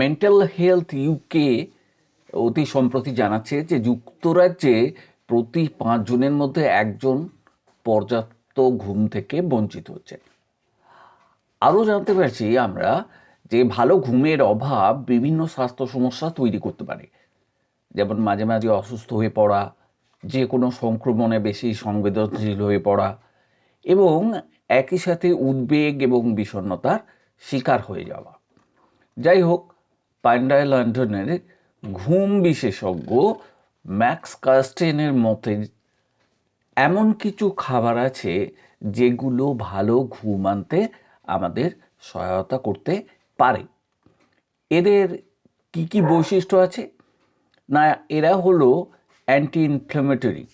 Mental health UK অতি সম্প্রতি জানাচ্ছে যে যুক্তরাজ্যে প্রতি 5 জনের মধ্যে একজন পর্যাপ্ত ঘুম থেকে বঞ্চিত হচ্ছে। আরও জানতে পারছি আমরা যে ভালো ঘুমের অভাব বিভিন্ন স্বাস্থ্য সমস্যা তৈরি করতে পারে, যেমন মাঝে মাঝে অসুস্থ হয়ে পড়া, যে কোনো সংক্রমণে বেশি সংবেদনশীল হয়ে পড়া এবং একই সাথে উদ্বেগ এবং বিষণ্ণতার শিকার হয়ে যাওয়া। যাই হোক, পান্ডায় লন্ডনের ঘুম বিশেষজ্ঞ ম্যাক্স কাস্টেনের মতে এমন কিছু খাবার আছে যেগুলো ভালো ঘুম আনতে আমাদের সহায়তা করতে পারে। এদের কি কি বৈশিষ্ট্য আছে? না, এরা হলো অ্যান্টি ইনফ্ল্যামেটরি,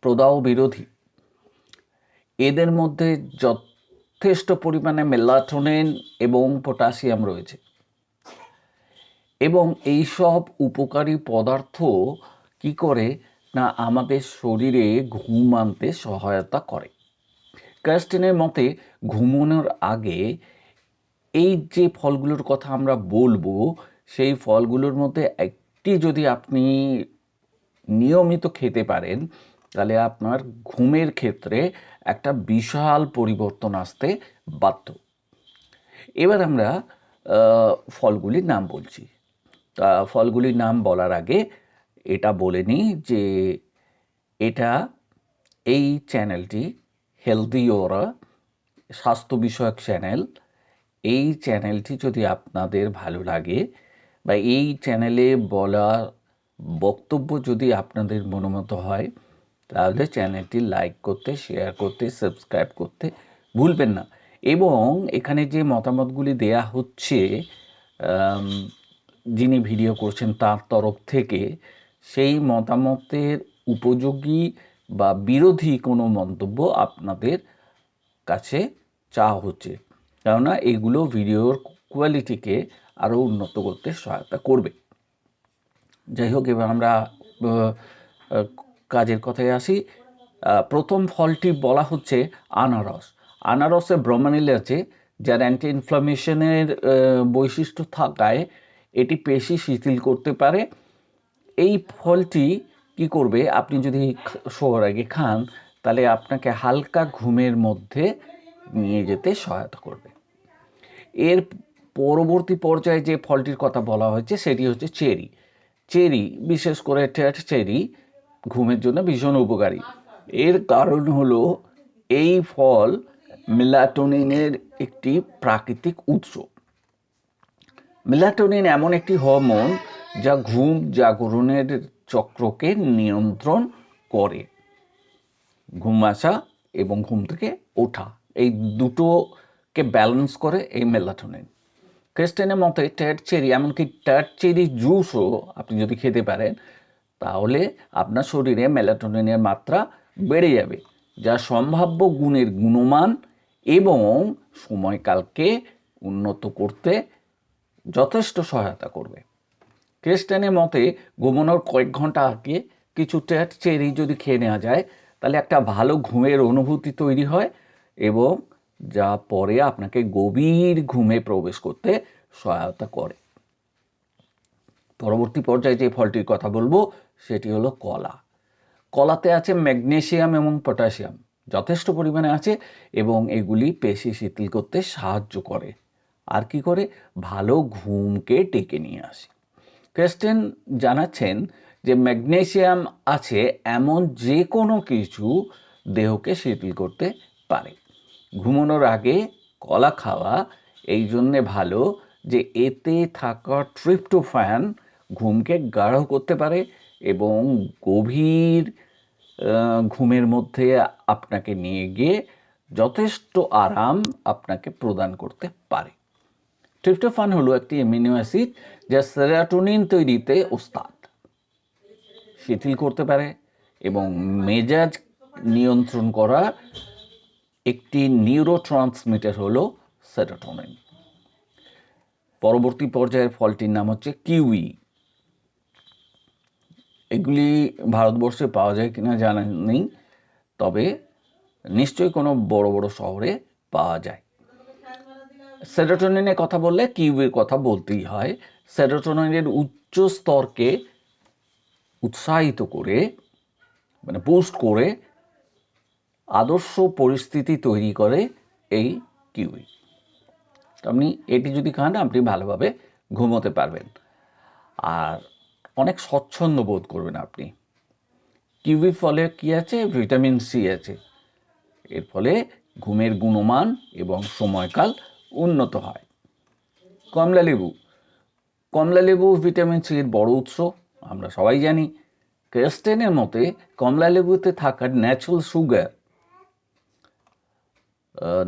প্রদাহ বিরোধী। এদের মধ্যে যথেষ্ট পরিমাণে মেলাটোনিন এবং পটাশিয়াম রয়েছে এবং এই সব উপকারী পদার্থ কি করে না আমাদের শরীরে ঘুম আনতে সহায়তা করে। কাস্টেনের মতে ঘুমানোর আগে এই যে ফলগুলোর কথা আমরা বলবো, সেই ফলগুলোর মধ্যে একটি যদি আপনি নিয়মিত খেতে পারেন তাহলে আপনার ঘুমের ক্ষেত্রে একটা বিশাল পরিবর্তন আসতে বাধ্য। এবার আমরা ফলগুলির নাম বলছি। তা ফলগুলির নাম বলার আগে এটা বলে নিই যে এই চ্যানেলটি হেলদি ওরা স্বাস্থ্য বিষয়ক চ্যানেল। এই চ্যানেলটি যদি আপনাদের ভালো লাগে বা এই চ্যানেলে বলা বক্তব্য যদি আপনাদের মনোমত হয় তাহলে চ্যানেলটি লাইক করতে, শেয়ার করতে, সাবস্ক্রাইব করতে ভুলবেন না। এবং এখানে যে মতামতগুলি দেয়া হচ্ছে যিনি ভিডিও করছেন তার তরফ থেকে, সেই মতামতের উপযোগী বা বিরোধী কোনো মন্তব্য আপনাদের কাছে চাওয়া হচ্ছে, কেননা এগুলো ভিডিওর কোয়ালিটিকে আরও উন্নত করতে সহায়তা করবে। যাই হোক, এবার আমরা কাজের কথায় আসি। প্রথম ফলটি বলা হচ্ছে আনারস। আনারসে ব্রোমানিল আছে, যার অ্যান্টি ইনফ্লামেশনের বৈশিষ্ট্য থাকায় এটি পেশি শিথিল করতে পারে। এই ফলটি কি করবে, আপনি যদি শোয়ার আগে খান তাহলে আপনাকে হালকা ঘুমের মধ্যে নিয়ে যেতে সহায়তা করবে। এর পরবর্তী পর্যায়ে যে ফলটির কথা বলা হয়েছে সেটি হচ্ছে চেরি। চেরি, বিশেষ করে টেট চেরি, ঘুমের জন্য ভীষণ উপকারী। এর কারণ হলো এই ফল মেলাটোনিনের একটি প্রাকৃতিক উৎস। মেলাটোনিন এমন একটি হরমোন যা ঘুম জাগরণের চক্রকে নিয়ন্ত্রণ করে। ঘুম আসা এবং ঘুম থেকে ওঠা, এই দুটোকে ব্যালেন্স করে এই মেলাটোনিন। ক্রিস্টেনের মতে টেট চেরি, এমনকি টেট চেরি জুসও আপনি যদি খেতে পারেন তাহলে আপনার শরীরে মেলাটোনিনের মাত্রা বেড়ে যাবে, যা সম্ভাব্য গুণের গুণমান এবং সময়কালকে উন্নত করতে যথেষ্ট সহায়তা করবে। ক্রিস্টেনের মতে ঘুমানোর কয়েক ঘন্টা আগে কিছু টেট চেরি যদি খেয়ে নেওয়া যায় তাহলে একটা ভালো ঘুমের অনুভূতি তৈরি হয় এবং যা পরে আপনাকে গভীর ঘুমে প্রবেশ করতে সহায়তা করে। পরবর্তী পর্যায়ে যে ফলটির কথা বলবো সেটি হলো কলা। কলাতে আছে ম্যাগনেসিয়াম এবং পটাশিয়াম, যথেষ্ট পরিমাণে আছে এবং এগুলি পেশি শিথিল করতে সাহায্য করে। আর কি করে, ভালো ঘুমকে ডেকে নিয়ে আসে। ক্রিস্টেন জানাচ্ছেন যে ম্যাগনেসিয়াম আছে এমন যে কোনো কিছু দেহকে শিথিল করতে পারে। ঘুমানোর আগে কলা খাওয়া এই জন্যে ভালো যে এতে থাকা ট্রিপ্টোফ্যান ঘুমকে গাঢ় করতে পারে এবং গভীর ঘুমের মধ্যে আপনাকে নিয়ে গিয়ে যথেষ্ট আরাম আপনাকে প্রদান করতে পারে। ট্রিপ্টোফ্যান হলো একটি অ্যামিনো অ্যাসিড যা সেরাটোনিন তৈরিতে ওস্তাদ। শিথিল করতে পারে এবং মেজাজ নিয়ন্ত্রণ করা একটি নিউরোট্রান্সমিটার হলো সেরোটোনিন। পরবর্তী পর্যায়ের ফলটির নাম হচ্ছে কিউই। এগুলি ভারতবর্ষে পাওয়া যায় কিনা জানা নেই, তবে নিশ্চয়ই কোনো বড় বড় শহরে পাওয়া যায়। সেরোটোনিনের কথা বললে কিউইর কথা বলতেই হয়। সেরোটোনিনের উচ্চ স্তরকে উৎসাহিত করে মানে বুস্ট করে আদর্শ পরিস্থিতি তৈরি করে এই কিউই। আপনি এটি যদি খান আপনি ভালোভাবে ঘুমোতে পারবেন আর অনেক স্বচ্ছন্দ বোধ করবেন আপনি। কিউইর ফলে কি আছে? ভিটামিন সি আছে। এর ফলে ঘুমের গুণমান এবং সময়কাল উন্নত হয়। কমলা লেবু ভিটামিন সি এর বড় উৎস, আমরা সবাই জানি। ক্রেস্টেনের মতে কমলা লেবুতে থাকা ন্যাচারাল সুগার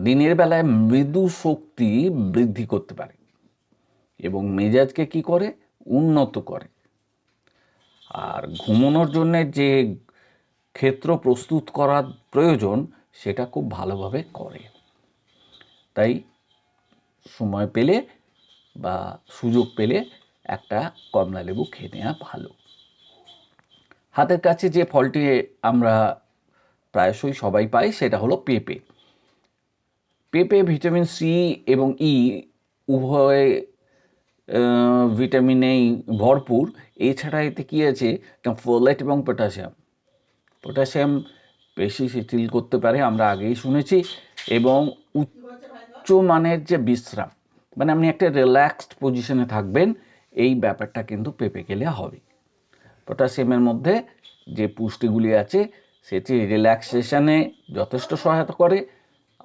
দিনের বেলায় মৃদু শক্তি বৃদ্ধি করতে পারে এবং মেজাজকে কি করে? উন্নত করে। আর ঘুমানোর জন্য যে ক্ষেত্র প্রস্তুত করার প্রয়োজন সেটা খুব ভালোভাবে করে। তাই সময় পেলে বা সুযোগ পেলে একটা কমলা লেবু খেয়ে নেওয়া ভালো। হাতের কাছে যে ফলটি আমরা প্রায়শই সবাই পাই সেটা হলো পেঁপে। পেঁপে ভিটামিন সি এবং ই উভয় ভিটামিনেই ভরপুর। এছাড়া এতে কী আছে? ফোলেট এবং পটাশিয়াম পেশি শিথিল করতে পারে, আমরা আগেই শুনেছি। এবং উচ্চ মানের যে বিশ্রাম, মানে আপনি একটা রিল্যাক্সড পজিশনে থাকবেন, এই ব্যাপারটা কিন্তু পেঁপে খেলে হবে। পটাশিয়ামের মধ্যে যে পুষ্টিগুলি আছে সেটি রিল্যাক্সেশনে যথেষ্ট সহায়তা করে।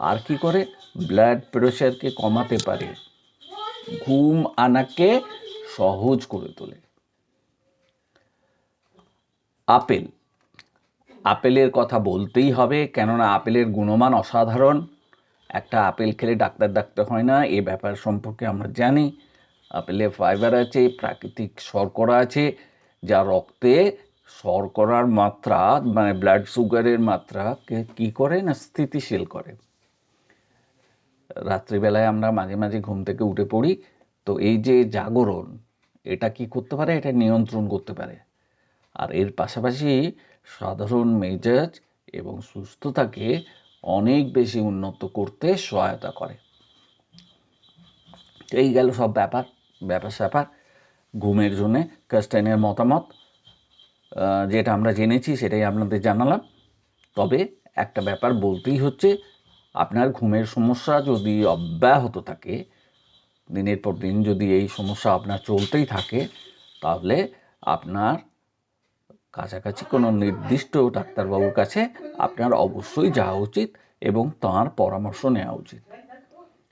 আর কি করে? ব্লাড প্রেশারকে কমাতে পারে, ঘুম আনাকে সহজ করে তোলে। আপেলের কথা বলতেই হবে, কেননা আপেলের গুণমান অসাধারণ। একটা আপেল খেলে ডাক্তার ডাকতে হয় না, এ ব্যাপার সম্পর্কে আমরা জানি। আপেলে ফাইবার আছে, প্রাকৃতিক শর্করা আছে, যা রক্তে শর্করার মাত্রা মানে ব্লাড সুগারের মাত্রাকে কি করে না স্থিতিশীল করে। রাত্রিবেলায় আমরা মাঝে মাঝে ঘুম থেকে উঠে পড়ি, তো এই যে জাগরণ এটা কি করতে পারে? এটা নিয়ন্ত্রণ করতে পারে। আর এর পাশাপাশি সাধারণ মেজাজ এবং সুস্থতাকে অনেক বেশি উন্নত করতে সহায়তা করে। এই গেল সব ব্যাপার স্যাপার ঘুমের জন্যে কাস্টাইনের মতামত। যেটা আমরা জেনেছি সেটাই আপনাদের জানালাম। তবে একটা ব্যাপার বলতেই হচ্ছে, আপনার ঘুমের সমস্যা যদি অব্যাহত থাকে, দিনের পর দিন যদি এই সমস্যা আপনার চলতেই থাকে, তাহলে আপনার কাছাকাছি কোনো নির্দিষ্ট ডাক্তারবাবুর কাছে আপনার অবশ্যই যাওয়া উচিত এবং তাঁর পরামর্শ নেওয়া উচিত।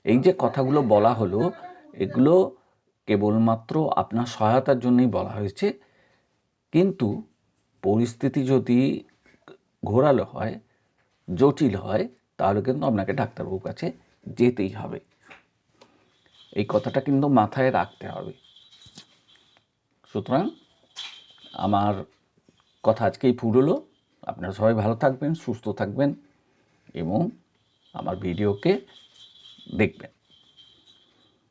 এই যে কথাগুলো বলা হলো, এগুলো কেবলমাত্র আপনার সহায়তার জন্যই বলা হয়েছে। কিন্তু পরিস্থিতি যদি ঘোরালো হয়, জটিল হয়, তাহলে কিন্তু আপনাকে ডাক্তারবাবুর কাছে যেতেই হবে। এই কথাটা কিন্তু মাথায় রাখতে হবে। সুতরাং আমার কথা আজকেই ফুরলো। আপনারা সবাই ভালো থাকবেন, সুস্থ থাকবেন এবং আমার ভিডিওকে দেখবেন।